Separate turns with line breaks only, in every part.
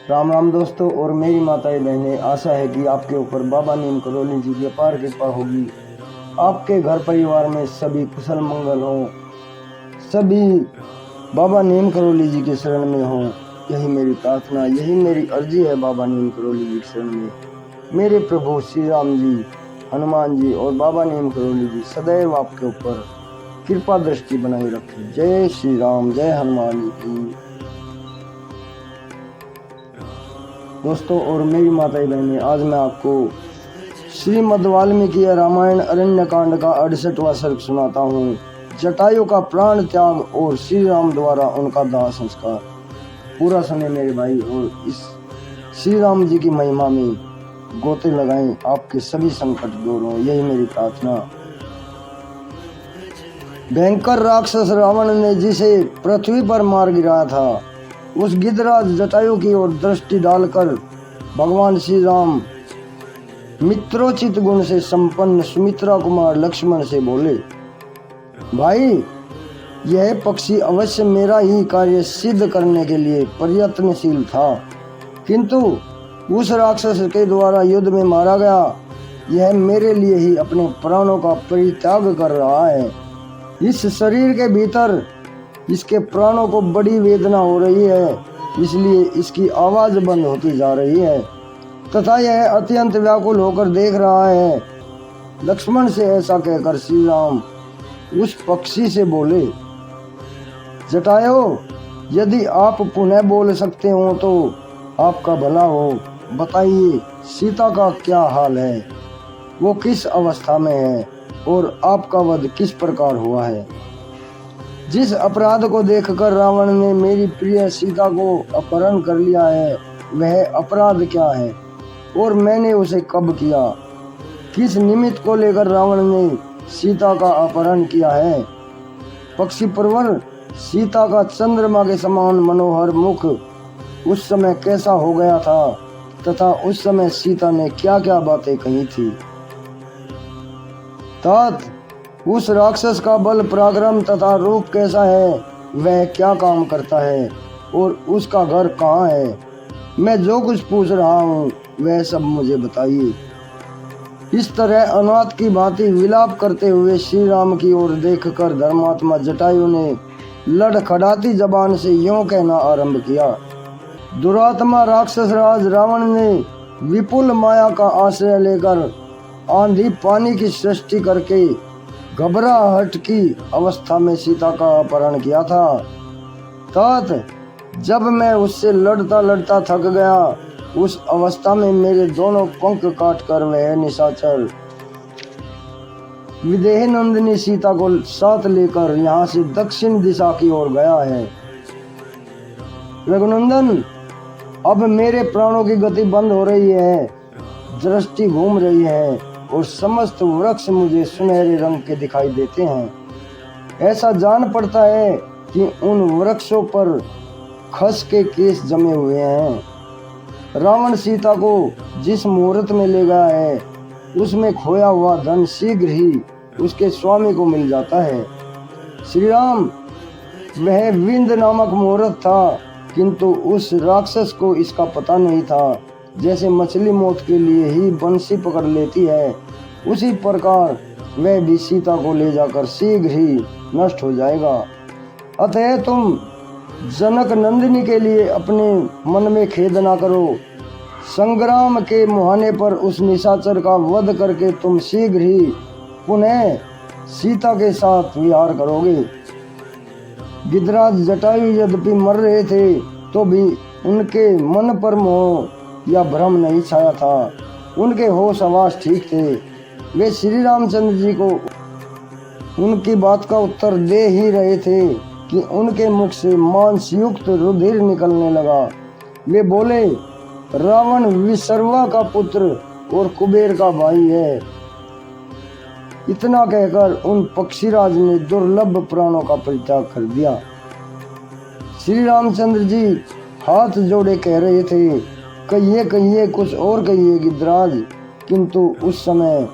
राम राम दोस्तों और मेरी माताएं बहनें, आशा है कि आपके ऊपर बाबा नीम करौली जी की अपार कृपा होगी। आपके घर परिवार में सभी कुशल मंगल हो, सभी बाबा नीम करौली जी के शरण में हो। यही मेरी प्रार्थना, यही मेरी अर्जी है बाबा नीम करौली जी के शरण में। मेरे प्रभु श्री राम जी, हनुमान जी और बाबा नीम करौली जी सदैव आपके ऊपर कृपा दृष्टि बनाए रखें। जय श्री राम, जय हनुमान जी की। दोस्तों और मेरी माताएं बहनें, आज मैं आपको श्रीमद् वाल्मीकि रामायण अरण्य कांड का 68वां सर्ग सुनाता हूँ। जटायु का प्राण त्याग और श्री राम द्वारा उनका दाह संस्कार। पूरा सुने मेरे भाई और इस श्री राम जी की महिमा में गोते लगाएं, आपके सभी संकट दूर हों, यही मेरी प्रार्थना। भयंकर राक्षस रावण ने जिसे पृथ्वी पर मार गिराया था, उस गिद्धराज जटायु की ओर दृष्टि डालकर भगवान श्री राम मित्रोचित गुण से संपन्न सुमित्रा कुमार लक्ष्मण से बोले, भाई यह पक्षी अवश्य मेरा ही कार्य सिद्ध करने के लिए प्रयत्नशील था, किंतु उस राक्षस के द्वारा युद्ध में मारा गया। यह मेरे लिए ही अपने प्राणों का परित्याग कर रहा है। इस शरीर के भीतर इसके प्राणों को बड़ी वेदना हो रही है, इसलिए इसकी आवाज बंद होती जा रही है तथा यह अत्यंत व्याकुल होकर देख रहा है। लक्ष्मण से ऐसा कहकर श्री राम उस पक्षी से बोले, जटायु यदि आप पुनः बोल सकते हो तो आपका भला हो। बताइए सीता का क्या हाल है, वो किस अवस्था में है और आपका वध किस प्रकार हुआ है। जिस अपराध को देखकर रावण ने मेरी प्रिय सीता को अपहरण कर लिया है, वह अपराध क्या है और मैंने उसे कब किया। किस निमित्त को लेकर रावण ने सीता का अपहरण किया है। पक्षी परवर सीता का चंद्रमा के समान मनोहर मुख उस समय कैसा हो गया था तथा उस समय सीता ने क्या क्या बातें कही थी। तात उस राक्षस का बल पराक्रम तथा रूप कैसा है, वह क्या काम करता है और उसका घर कहाँ है। मैं जो कुछ पूछ रहा हूँ वह सब मुझे बताइए। इस तरह अनाथ की भांति विलाप करते हुए श्री राम की ओर देखकर धर्मात्मा जटायु ने लड़खड़ाती जबान से यूं कहना आरंभ किया, दुरात्मा राक्षस राज रावण ने विपुल माया का आश्रय लेकर आंधी पानी की सृष्टि करके घबराहट की अवस्था में सीता का अपहरण किया था। तात जब मैं उससे लड़ता लड़ता थक गया, उस अवस्था में मेरे दोनों पंख काटकर वह निशाचर विदेह नंदिनी सीता को साथ लेकर यहाँ से दक्षिण दिशा की ओर गया है। रघुनंदन अब मेरे प्राणों की गति बंद हो रही है, दृष्टि घूम रही है और समस्त वृक्ष मुझे सुनहरे रंग के दिखाई देते हैं। ऐसा जान पड़ता है कि उन वृक्षों पर खस के केस जमे हुए हैं। रावण सीता को जिस मुहूर्त में ले गया है, उसमें खोया हुआ धन शीघ्र ही उसके स्वामी को मिल जाता है। श्री राम, वह विंद नामक मुहूर्त था, किंतु उस राक्षस को इसका पता नहीं था। जैसे मछली मौत के लिए ही बंसी पकड़ लेती है, उसी प्रकार वह भी सीता को ले जाकर शीघ्र ही नष्ट हो जाएगा। अतः तुम जनक नंदिनी के लिए अपने मन में खेद ना करो। संग्राम के मुहाने पर उस निशाचर का वध करके तुम शीघ्र ही पुनः सीता के साथ विहार करोगे। गिद्धराज जटायु यद्यपि मर रहे थे तो भी उनके मन पर मोह या भ्रम नहीं छाया था। उनके होश हवास ठीक थे। वे श्री रामचंद्र जी को उनकी बात का उत्तर दे ही रहे थे कि उनके मुख से मांस युक्त रुधिर निकलने लगा। वे बोले, रावण विसर्वा का पुत्र और कुबेर का भाई है। इतना कहकर उन पक्षीराज ने दुर्लभ प्राणों का परित्याग कर दिया। श्री रामचंद्र जी हाथ जोड़े कह रहे थे, कहिए कहिए कुछ और कहिए गिद्धराज। किंतु उस समय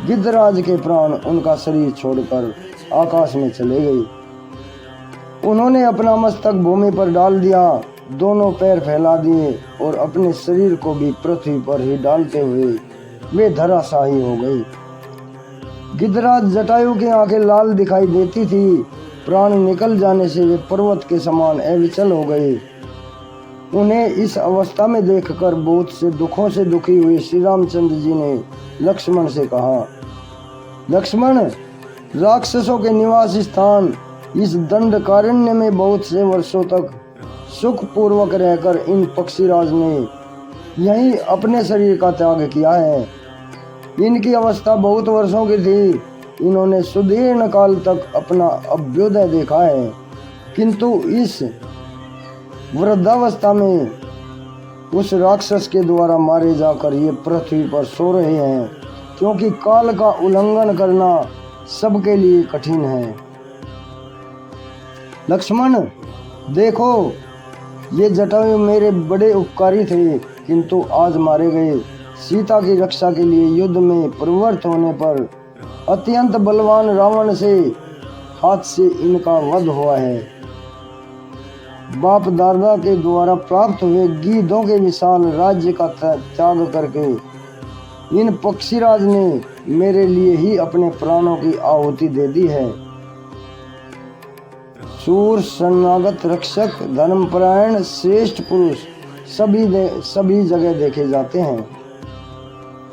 गिद्धराज के प्राण उनका शरीर छोड़कर आकाश में चले गए। उन्होंने अपना मस्तक भूमि पर डाल दिया। दोनों पैर फैला दिए और अपने शरीर को भी पृथ्वी पर ही डालते हुए वे धराशायी हो गई। गिद्धराज जटायु की आंखें लाल दिखाई देती थी। प्राण निकल जाने से वे पर्वत के समान अविचल हो गए। उन्हें इस अवस्था में देखकर बहुत से दुखों से दुखी हुए श्री रामचंद्र जी ने लक्ष्मण से कहा, लक्ष्मण, राक्षसों के निवास स्थान इस दंडकारण्य में बहुत से वर्षों तक सुख पूर्वक रहकर इन पक्षीराज ने यहीं अपने शरीर का त्याग किया है। इनकी अवस्था बहुत वर्षों की थी। इन्होंने सुदीर्ण काल तक अपना अभ्युदय देखा है, किंतु इस वृद्धावस्था में उस राक्षस के द्वारा मारे जाकर ये पृथ्वी पर सो रहे हैं, क्योंकि काल का उल्लंघन करना सबके लिए कठिन है। लक्ष्मण, देखो, ये जटायु मेरे बड़े उपकारी थे, किंतु आज मारे गए। सीता की रक्षा के लिए युद्ध में प्रवृत्त होने पर अत्यंत बलवान रावण से हाथ से इनका वध हुआ है। बाप दादा के द्वारा प्राप्त हुए गीधों के विशाल राज्य का त्याग करके इन पक्षीराज ने मेरे लिए ही अपने प्राणों की आहुति दे दी है। सूर, शरणागत, रक्षक, धर्मपरायण, श्रेष्ठ पुरुष सभी जगह देखे जाते हैं।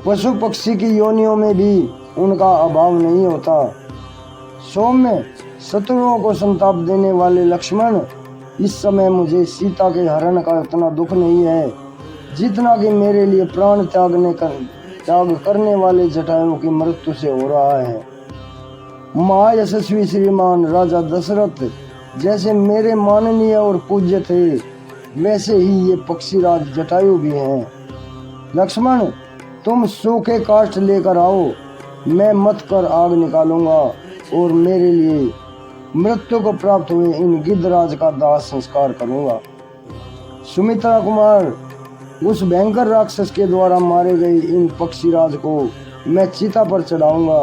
पशु पक्षी की योनियों में भी उनका अभाव नहीं होता। सौम्य, शत्रुओं को संताप देने वाले लक्ष्मण, इस समय मुझे सीता के हरण का इतना दुख नहीं है जितना कि मेरे लिए प्राण त्याग करने वाले जटायु की मृत्यु से हो रहा है। महायशस्वी श्रीमान राजा दशरथ जैसे मेरे माननीय और पूज्य थे, वैसे ही ये पक्षीराज जटायु भी हैं। लक्ष्मण, तुम सूखे काष्ठ लेकर आओ, मैं मत कर आग निकालूंगा और मेरे लिए मृत्यु को प्राप्त हुए इन गिद्धराज का दाह संस्कार करूंगा। सुमित्रा कुमार, उस भयंकर राक्षस के द्वारा मारे गए इन पक्षीराज को मैं चिता पर चढ़ाऊंगा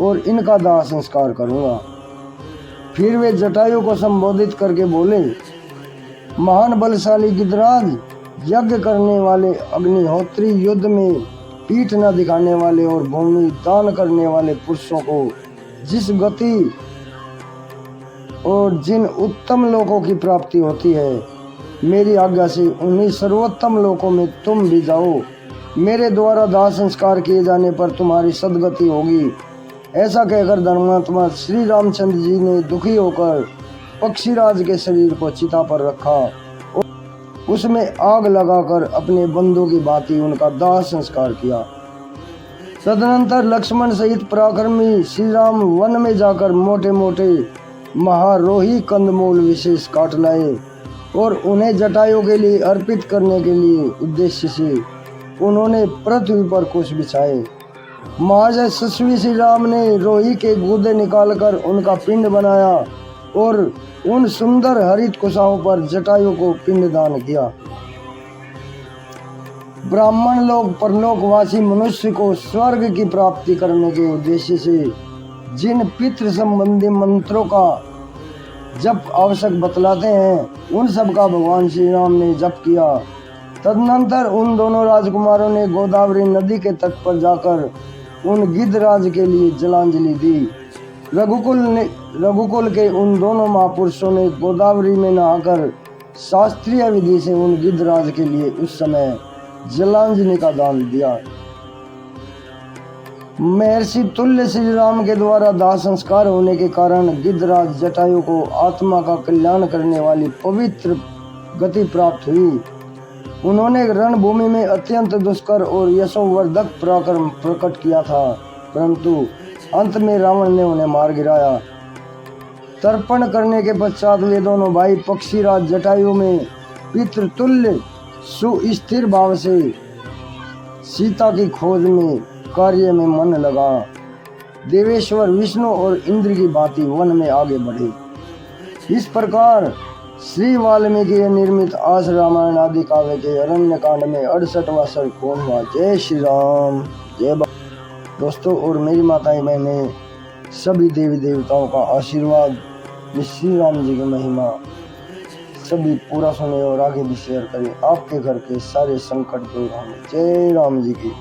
और इनका दाह संस्कार करूंगा। फिर वे जटायु को संबोधित करके बोले, महान बलशाली गिद्धराज, यज्ञ करने वाले अग्निहोत्री, युद्ध में पीठ न दिखाने वाले और भूमि दान करने वाले पुरुषों को जिस गति और जिन उत्तम लोकों की प्राप्ति होती है, मेरी आज्ञा से उन्हीं सर्वोत्तम लोकों में तुम भी जाओ। मेरे द्वारा दाह संस्कार किए जाने पर तुम्हारी सद्गति होगी। ऐसा कहकर धर्मात्मा श्री रामचंद्र जी ने दुखी होकर पक्षीराज के शरीर को चिता पर रखा और उसमें आग लगाकर अपने बंधु की भांति उनका दाह संस्कार किया। तदनंतर लक्ष्मण सहित पराक्रमी श्री राम वन में जाकर मोटे मोटे महारोही कंदमूल विशेष काट लाए और उन्हें जटायु के लिए अर्पित करने के लिए उद्देश्य से उन्होंने पृथ्वी पर कुश बिछाए। महायशस्वी श्री राम ने रोही के गूदे निकालकर उनका पिंड बनाया और उन सुंदर हरित कुशाओं पर जटायु को पिंड दान किया। ब्राह्मण लोग परलोकवासी मनुष्य को स्वर्ग की प्राप्ति करने के उद्देश्य से जिन पितृ संबंधी मंत्रों का जप आवश्यक बतलाते हैं, उन सब का भगवान श्री राम ने जप किया। तदनंतर उन दोनों राजकुमारों ने गोदावरी नदी के तट पर जाकर उन गिद्धराज के लिए जलांजलि दी। रघुकुल के उन दोनों महापुरुषों ने गोदावरी में नहाकर शास्त्रीय विधि से उन गिद्धराज के लिए उस समय जलांजलि का दान दिया। महर्षि तुल्य श्री राम के द्वारा दाह संस्कार होने के कारण गिद्धराज जटायु को आत्मा का कल्याण करने वाली पवित्र गति प्राप्त हुई। उन्होंने रणभूमि में अत्यंत दुष्कर और यशोवर्धक पराक्रम प्रकट किया था, परंतु अंत में रावण ने उन्हें मार गिराया। तर्पण करने के पश्चात वे दोनों भाई पक्षीराज जटायु में पितृतुल्य सुस्थिर भाव से सीता की खोज में कार्य में मन लगा। देवेश्वर विष्णु और इंद्र की भांति वन में आगे बढ़े। इस प्रकार श्री वाल्मीकि निर्मित आस रामायण आदि काव्य के अरण्य कांड में 68वां सर्ग पूर्ण हुआ। जय श्री राम, जय दोस्तों और मेरी माताएं बहनें, सभी देवी देवताओं का आशीर्वाद, श्री राम जी की महिमा सभी पूरा सुने और आगे भी शेयर करें। आपके घर के सारे संकट दूर होंगे। जय राम जी की।